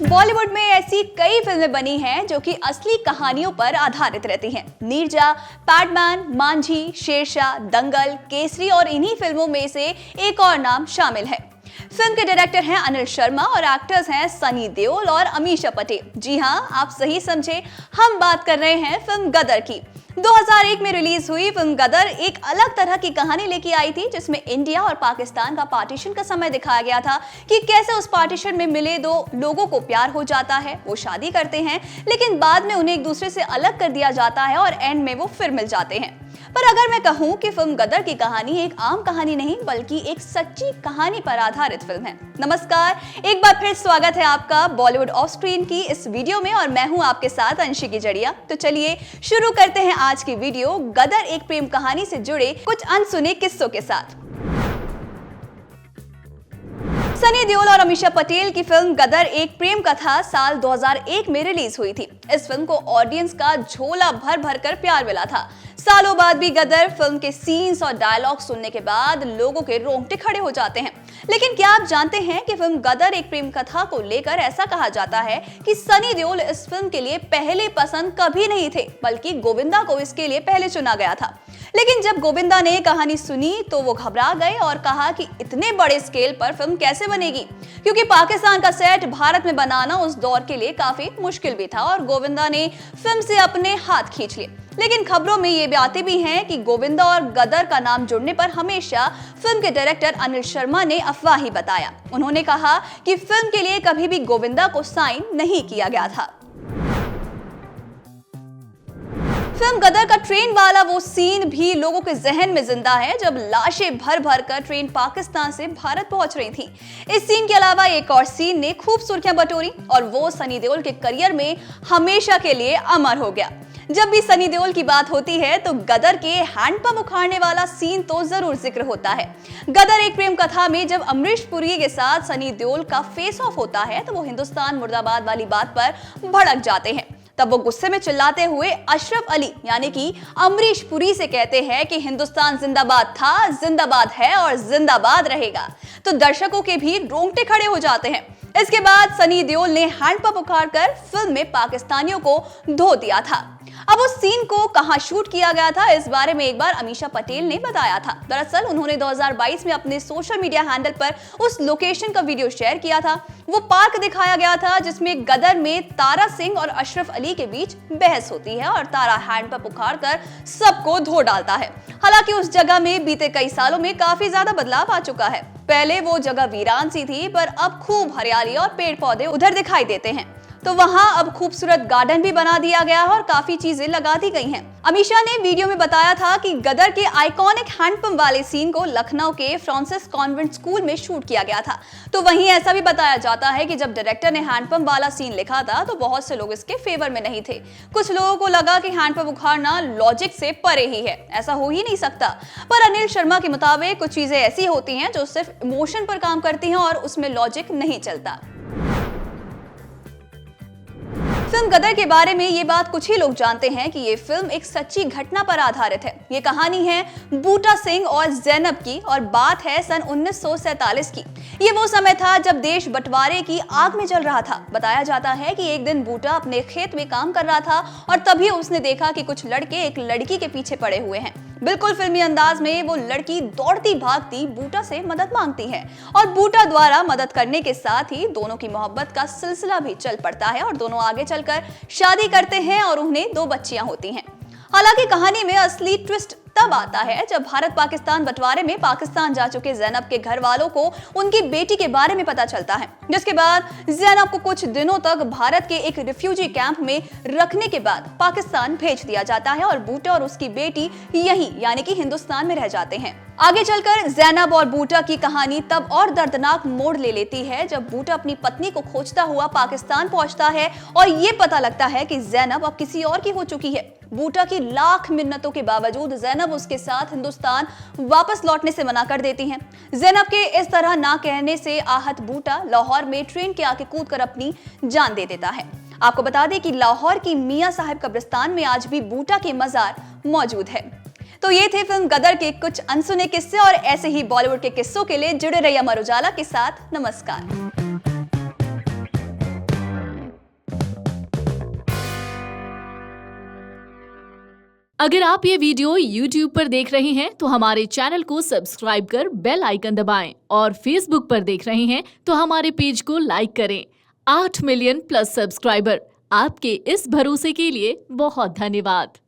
बॉलीवुड में ऐसी कई फिल्में बनी हैं जो कि असली कहानियों पर आधारित रहती हैं। नीरजा, पैडमैन, मांझी, शेरशाह, दंगल, केसरी और इन्हीं फिल्मों में से एक और नाम शामिल है। फिल्म के डायरेक्टर हैं अनिल शर्मा और एक्टर्स हैं सनी देओल और अमीषा पटेल। जी हाँ, आप सही समझे, हम बात कर रहे हैं फिल्म गदर की। 2001 में रिलीज हुई फिल्म गदर एक अलग तरह की कहानी लेके आई थी, जिसमें इंडिया और पाकिस्तान का पार्टीशन का समय दिखाया गया था कि कैसे उस पार्टीशन में मिले दो लोगों को प्यार हो जाता है, वो शादी करते हैं, लेकिन बाद में उन्हें एक दूसरे से अलग कर दिया जाता है और एंड में वो फिर मिल जाते हैं। पर अगर मैं कहूं कि फिल्म गदर की कहानी एक आम कहानी नहीं बल्कि एक सच्ची कहानी पर आधारित फिल्म है। नमस्कार, एक बार फिर स्वागत है आपका बॉलीवुड ऑफ स्क्रीन की इस वीडियो में और मैं हूं आपके साथ अंशी की जड़िया। तो चलिए शुरू करते हैं आज की वीडियो गदर एक प्रेम कहानी से जुड़े कुछ अनसुने किस्सों के साथ। सनी देओल और अमीषा पटेल की फिल्म गदर एक प्रेम कथा साल 2001 में रिलीज हुई थी। इस फिल्म को ऑडियंस का झोला भर भर कर प्यार मिला था। सालों बाद भी गदर फिल्म के सीन्स और डायलॉग सुनने के बाद लोगों के रोंगटे खड़े हो जाते हैं। लेकिन क्या आप जानते हैं कि फिल्म गदर एक प्रेम कथा को लेकर ऐसा कहा जाता है कि सनी देओल इस फिल्म के लिए पहले पसंद कभी नहीं थे, बल्कि गोविंदा को इसके लिए पहले चुना गया था। लेकिन जब गोविंदा ने कहानी सुनी तो वो घबरा गए और कहा कि इतने बड़े स्केल पर फिल्म कैसे बनेगी, क्योंकि पाकिस्तान का सेट भारत में बनाना उस दौर के लिए काफी मुश्किल भी था और गोविंदा ने फिल्म से अपने हाथ खींच लिए। लेकिन खबरों में ये बातें भी हैं कि गोविंदा और गदर का नाम जुड़ने पर हमेशा फिल्म के डायरेक्टर अनिल शर्मा ने अफवाह ही बताया। उन्होंने कहा कि फिल्म के लिए कभी भी गोविंदा को साइन नहीं किया गया था। फिल्म गदर का ट्रेन वाला वो सीन भी लोगों के जहन में जिंदा है, जब लाशें भर भर कर ट्रेन पाकिस्तान से भारत पहुंच रही थी। इस सीन के अलावा एक और सीन ने खूब सुर्खियां बटोरी और वो सनी देओल के करियर में हमेशा के लिए अमर हो गया। जब भी सनी देओल की बात होती है तो गदर के हैंडपंप उखाड़ने वाला सीन तो जरूर जिक्र होता है। गदर एक प्रेम कथा में जब अमरीश पुरी के साथ सनी देओल का फेस ऑफ होता है तो वो हिंदुस्तान मुर्दाबाद वाली बात पर भड़क जाते हैं। तब वो गुस्से में चिल्लाते हुए अशरफ अली यानी कि अमरीश पुरी से कहते हैं कि हिंदुस्तान जिंदाबाद था, जिंदाबाद है और जिंदाबाद रहेगा। तो दर्शकों के भी रोंगटे खड़े हो जाते हैं। इसके बाद सनी देओल ने हैंडपंप उखाड़कर फिल्म में पाकिस्तानियों को धो दिया था। अब उस सीन को कहां शूट किया गया था, इस बारे में एक बार अमीषा पटेल ने बताया था। दरअसल उन्होंने 2022 में अपने सोशल मीडिया हैंडल पर उस लोकेशन का वीडियो शेयर किया था। वो पार्क दिखाया गया था जिसमें गदर में तारा सिंह और अशरफ अली के बीच बहस होती है और तारा हैंडपंप उखाड़कर सबको धो डालता है। हालांकि उस जगह में बीते कई सालों में काफी ज्यादा बदलाव आ चुका है। पहले वो जगह वीरान सी थी, पर अब खूब हरियाली और पेड़ पौधे उधर दिखाई देते हैं। तो वहां अब खूबसूरत गार्डन भी बना दिया गया है और काफी चीजें लगा दी गई हैं। अमीषा ने वीडियो में बताया था कि गदर के आइकॉनिक हैंडपंप वाले सीन को लखनऊ के फ्रांसिस कॉन्वेंट स्कूल में शूट किया गया था। तो वहीं ऐसा भी बताया जाता है कि जब डायरेक्टर ने हैंडपंप वाला सीन लिखा था तो बहुत से लोग इसके फेवर में नहीं थे। कुछ लोगों को लगा कि हैंडपंप उखाड़ना लॉजिक से परे ही है, ऐसा हो ही नहीं सकता। पर अनिल शर्मा के मुताबिक कुछ चीजें ऐसी होती हैं जो सिर्फ इमोशन पर काम करती हैं और उसमें लॉजिक नहीं चलता। फिल्म गदर के बारे में ये बात कुछ ही लोग जानते हैं कि ये फिल्म एक सच्ची घटना पर आधारित है। ये कहानी है बूटा सिंह और जैनब की और बात है सन 1947 की। ये वो समय था जब देश बंटवारे की आग में जल रहा था। बताया जाता है कि एक दिन बूटा अपने खेत में काम कर रहा था और तभी उसने देखा कि कुछ लड़के एक लड़की के पीछे पड़े हुए हैं। बिल्कुल फिल्मी अंदाज में वो लड़की दौड़ती भागती बूटा से मदद मांगती है और बूटा द्वारा मदद करने के साथ ही दोनों की मोहब्बत का सिलसिला भी चल पड़ता है और दोनों आगे चलकर शादी करते हैं और उन्हें 2 बच्चियां होती हैं। हालांकि कहानी में असली ट्विस्ट तब आता है जब भारत पाकिस्तान बंटवारे में पाकिस्तान जा चुके जैनब के घर वालों को उनकी बेटी के बारे में पता चलता है, जिसके बाद जैनब को कुछ दिनों तक भारत के एक रिफ्यूजी कैंप में रखने के बाद पाकिस्तान भेज दिया जाता है और बूटा और उसकी बेटी यहीं यानी कि हिंदुस्तान में रह जाते हैं। आगे चलकर जैनब और बूटा की कहानी तब और दर्दनाक मोड़ ले लेती है जब बूटा अपनी पत्नी को खोजता हुआ पाकिस्तान पहुंचता है और ये पता लगता है कि जैनब अब किसी और की हो चुकी है। बूटा की लाख मिन्नतों के बावजूद जैनब उसके साथ हिंदुस्तान वापस लौटने से मना कर देती हैं। जैनब के इस तरह ना कहने से आहत बूटा लाहौर में ट्रेन के आगे कूदकर अपनी जान दे देता है। आपको बता दें कि लाहौर की मियां साहिब कब्रिस्तान में आज भी बूटा के मजार मौजूद है। तो ये थे फिल्म गदर के कुछ अनसुने किस्से, और ऐसे ही बॉलीवुड के किस्सों के लिए जुड़े रहिए अमर उजाला के साथ। नमस्कार। अगर आप ये वीडियो YouTube पर देख रहे हैं तो हमारे चैनल को सब्सक्राइब कर बेल आइकन दबाएं, और Facebook पर देख रहे हैं तो हमारे पेज को लाइक करें। 8 मिलियन प्लस सब्सक्राइबर, आपके इस भरोसे के लिए बहुत धन्यवाद।